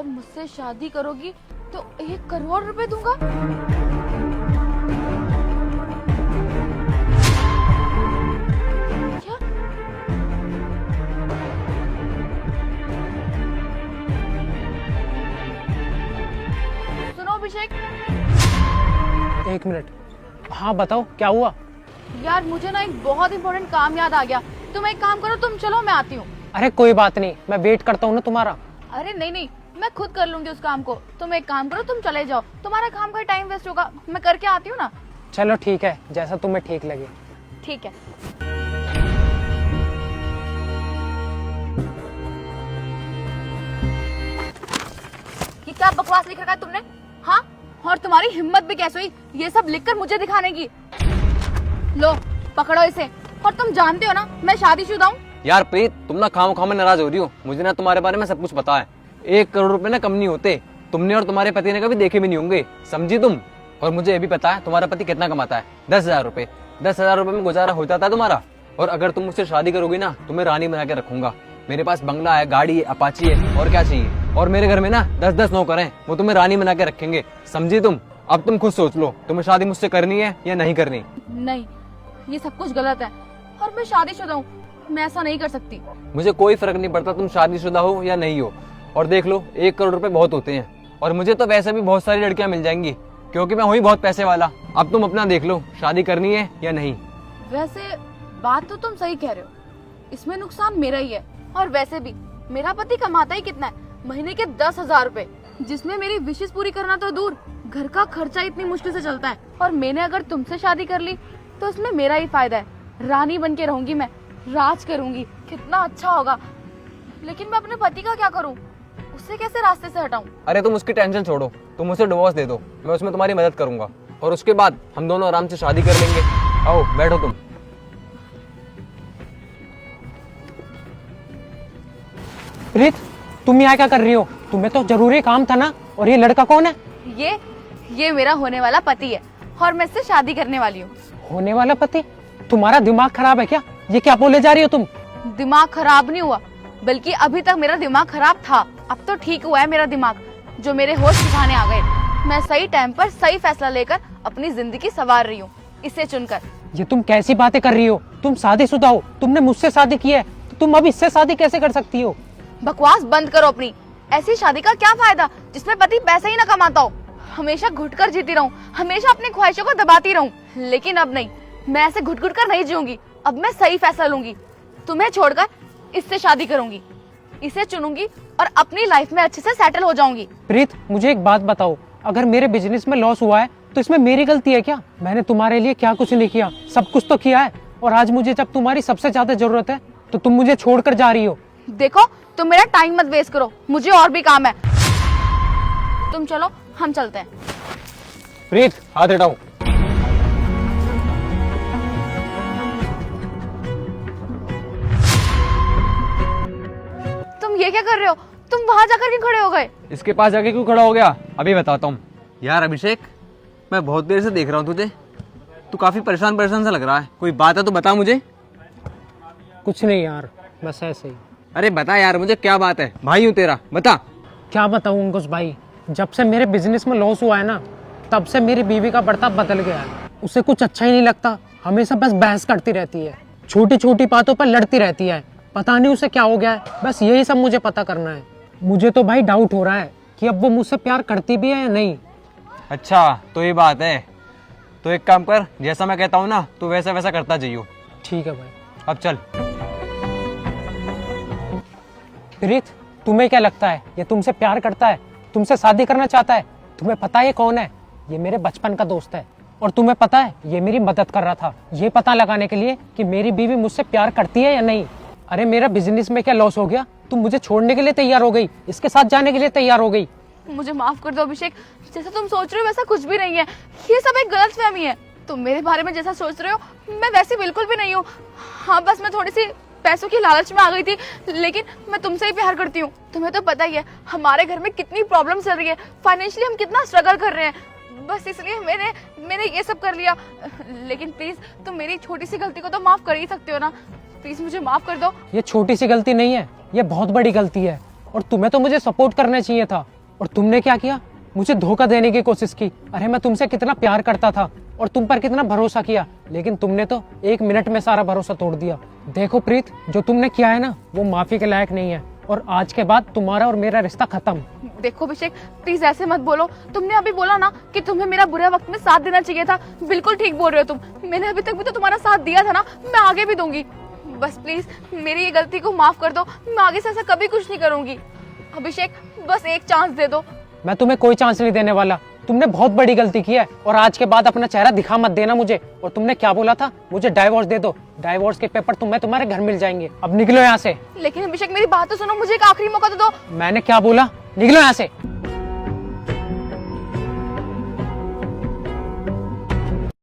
मुझसे शादी करोगी तो 1 करोड़ रुपए दूंगा। क्या? सुनो अभिषेक। 1 मिनट। हाँ बताओ क्या हुआ? यार मुझे ना एक बहुत इंपॉर्टेंट काम याद आ गया। तुम एक काम करो, तुम चलो, मैं आती हूँ। अरे कोई बात नहीं, मैं वेट करता हूँ ना तुम्हारा। अरे नहीं नहीं, मैं खुद कर लूंगी उस काम को। तुम एक काम करो, तुम चले जाओ, तुम्हारा काम का टाइम वेस्ट होगा, मैं करके आती हूँ ना। चलो ठीक है, जैसा तुम्हें ठीक लगे। ठीक है। ये क्या बकवास लिख रखा है तुमने? हाँ, और तुम्हारी हिम्मत भी कैसे हुई ये सब लिखकर मुझे दिखाने की? लो पकड़ो इसे। और तुम जानते हो ना मैं शादीशुदा हूँ। यार प्रीत, तुम ना खामोखा में नाराज हो रही हो। मुझे ना तुम्हारे बारे में सब कुछ पता है। 1 करोड़ रुपए ना कम नहीं होते। तुमने और तुम्हारे पति ने कभी देखे भी नहीं होंगे, समझी तुम। और मुझे ये भी पता है तुम्हारा पति कितना कमाता है। 10,000 रुपए। 10,000 रुपए में गुजारा हो जाता है तुम्हारा। और अगर तुम मुझसे शादी करोगी ना, तुम्हें रानी बना के रखूंगा। मेरे पास बंगला है, गाड़ी है, अपाची है, और क्या चाहिए। और मेरे घर में ना 10-10 नौकर हैं, वो तुम्हें रानी बना के रखेंगे, समझी तुम। अब तुम खुद सोच लो, तुम्हें शादी मुझसे करनी है या नहीं करनी। नहीं, ये सब कुछ गलत है और मैं शादीशुदा हूँ, मैं ऐसा नहीं कर सकती। मुझे कोई फर्क नहीं पड़ता तुम शादीशुदा हो या नहीं हो। और देख लो, 1 करोड़ रुपए बहुत होते हैं। और मुझे तो वैसे भी बहुत सारी लड़कियां मिल जाएंगी, क्योंकि मैं हूँ ही बहुत पैसे वाला। अब तुम अपना देख लो, शादी करनी है या नहीं। वैसे बात तो तुम सही कह रहे हो, इसमें नुकसान मेरा ही है। और वैसे भी मेरा पति कमाता ही कितना है, महीने के 10,000 रुपए, जिसमें मेरी विशेष पूरी करना तो दूर, घर का खर्चा इतनी मुश्किल से चलता है। और मैंने अगर तुमसे शादी कर ली तो इसमें मेरा ही फायदा है। रानी बन के रहूंगी, मैं राज करूंगी, कितना अच्छा होगा। लेकिन मैं अपने पति का क्या करूं? उससे कैसे रास्ते से हटाऊं? अरे तुम उसकी टेंशन छोड़ो, तुम मुझे डिवोर्स दे दो, मैं उसमें तुम्हारी मदद करूंगा। और उसके बाद हम दोनों आराम से शादी कर लेंगे। आओ बैठो तुम। प्रीत, तुम यहाँ क्या कर रही हो? तुम्हें तो जरूरी काम था ना। और ये लड़का कौन है? ये मेरा होने वाला पति है और मैं इससे शादी करने वाली हूँ। होने वाला पति? तुम्हारा दिमाग खराब है क्या? ये क्या बोले जा रही हो तुम? दिमाग खराब नहीं हुआ, बल्कि अभी तक मेरा दिमाग खराब था, अब तो ठीक हुआ है मेरा दिमाग, जो मेरे होश ठिकाने आ गए। मैं सही टाइम पर सही फैसला लेकर अपनी जिंदगी संवार रही हूँ, इसे चुनकर। ये तुम कैसी बातें कर रही हो? तुम शादीशुदा हो, तुमने मुझसे शादी की है, तो तुम अब इससे शादी कैसे कर सकती हो? बकवास बंद करो अपनी। ऐसी शादी का क्या फायदा जिसमें पति पैसा ही ना कमाता हो। हमेशा घुटकर जीती रहूं, हमेशा अपनी ख्वाहिशों को दबाती रहूं। लेकिन अब नहीं, मैं ऐसे घुट घुट कर नहीं जीऊंगी। अब मैं सही फैसला लूंगी, तुम्हें छोड़कर इससे शादी करूंगी, इसे चुनूंगी और अपनी लाइफ में अच्छे से सेटल हो जाऊंगी। प्रीत, मुझे एक बात बताओ, अगर मेरे बिजनेस में लॉस हुआ है तो इसमें मेरी गलती है क्या? मैंने तुम्हारे लिए क्या कुछ नहीं किया, सब कुछ तो किया है। और आज मुझे जब तुम्हारी सबसे ज्यादा जरूरत है तो तुम मुझे छोड़कर जा रही हो। देखो, तुम मेरा टाइम मत वेस्ट करो, मुझे और भी काम है। तुम चलो, हम चलते हैं। प्रीत, हाथ हटाओ। तुम ये क्या कर रहे हो? तुम वहां जाकर क्यों खड़े हो गए? इसके पास जाके क्यों खड़ा हो गया, अभी बताता हूँ। यार अभिषेक, मैं बहुत देर से देख रहा हूँ तुझे। तू काफी परेशान परेशान सा लग रहा है, कोई बात है तो बता मुझे। कुछ नहीं यार, बस ऐसे ही। अरे बता यार मुझे, क्या बात है? भाई हूँ तेरा, बता। क्या बताऊं अंकुश भाई, जब से मेरे बिजनेस में लॉस हुआ है ना, तब से मेरी बीवी का बर्ताव बदल गया है। उसे कुछ अच्छा ही नहीं लगता, हमेशा बस बहस करती रहती है, छोटी छोटी बातों पर लड़ती रहती है। पता नहीं उसे क्या हो गया है, बस यही सब मुझे पता करना है। मुझे तो भाई डाउट हो रहा है कि अब वो मुझसे प्यार करती भी है या नहीं। अच्छा तो ये बात है, तो एक काम कर, जैसा मैं कहता हूँ ना तू वैसा वैसा करता जाइयो। ठीक है भाई। अब चल। प्रीत, तुम्हें क्या लगता है ये तुमसे प्यार करता है, तुमसे शादी करना चाहता है? तुम्हें पता है ये कौन है? ये मेरे बचपन का दोस्त है। और तुम्हें पता है ये मेरी मदद कर रहा था, ये पता लगाने के लिए कि मेरी बीवी मुझसे प्यार करती है या नहीं। अरे मेरा बिजनेस में क्या लॉस हो गया, तुम मुझे छोड़ने के लिए तैयार हो गई, इसके साथ जाने के लिए तैयार हो गई। मुझे माफ कर दो अभिषेक, जैसा तुम सोच रहे हो वैसा कुछ भी नहीं है। ये सब एक गलतफहमी है। तुम मेरे बारे में जैसा सोच रहे हो मैं वैसी बिल्कुल भी नहीं हूँ। हाँ, बस मैं थोड़ी सी पैसों की लालच में आ गई थी, लेकिन मैं तुमसे ही प्यार करती हूँ। तुम्हें तो पता ही है हमारे घर में कितनी प्रॉब्लम चल रही है, फाइनेंशियली हम कितना स्ट्रगल कर रहे हैं। बस इसलिए मैंने ये सब कर लिया। लेकिन प्लीज तुम मेरी छोटी सी गलती को तो माफ कर ही सकते हो ना। प्लीज मुझे माफ कर दो। ये छोटी सी गलती नहीं है, ये बहुत बड़ी गलती है। और तुम्हें तो मुझे सपोर्ट करना चाहिए था, और तुमने क्या किया? मुझे धोखा देने की कोशिश की। अरे मैं तुमसे कितना प्यार करता था और तुम पर कितना भरोसा किया, लेकिन तुमने तो 1 मिनट में सारा भरोसा तोड़ दिया। देखो प्रीत, जो तुमने किया है ना, वो माफी के लायक नहीं है और आज के बाद तुम्हारा और मेरा रिश्ता खत्म। देखो अभिषेक, प्लीज ऐसे मत बोलो। तुमने अभी बोला ना कि तुम्हें मेरा बुरे वक्त में साथ देना चाहिए था। बिल्कुल ठीक बोल रहे हो तुम। मैंने अभी तक भी तो तुम्हारा साथ दिया था ना, मैं आगे भी दूंगी। बस प्लीज मेरी ये गलती को माफ कर दो। मैं आगे से ऐसा कभी कुछ नहीं करूंगी। अभिषेक, बस एक चांस दे दो। मैं तुम्हें कोई चांस नहीं देने वाला। तुमने बहुत बड़ी गलती की है और आज के बाद अपना चेहरा दिखा मत देना मुझे। और तुमने क्या बोला था? मुझे डाइवोर्स दे दो। डाइवोर्स के पेपर तुम्हें तुम्हारे घर मिल जाएंगे। अब निकलो यहाँ से। लेकिन अभिषेक मेरी बात तो सुनो, मुझे एक आखिरी मौका तो दो। मैंने क्या बोला? निकलो यहाँ से।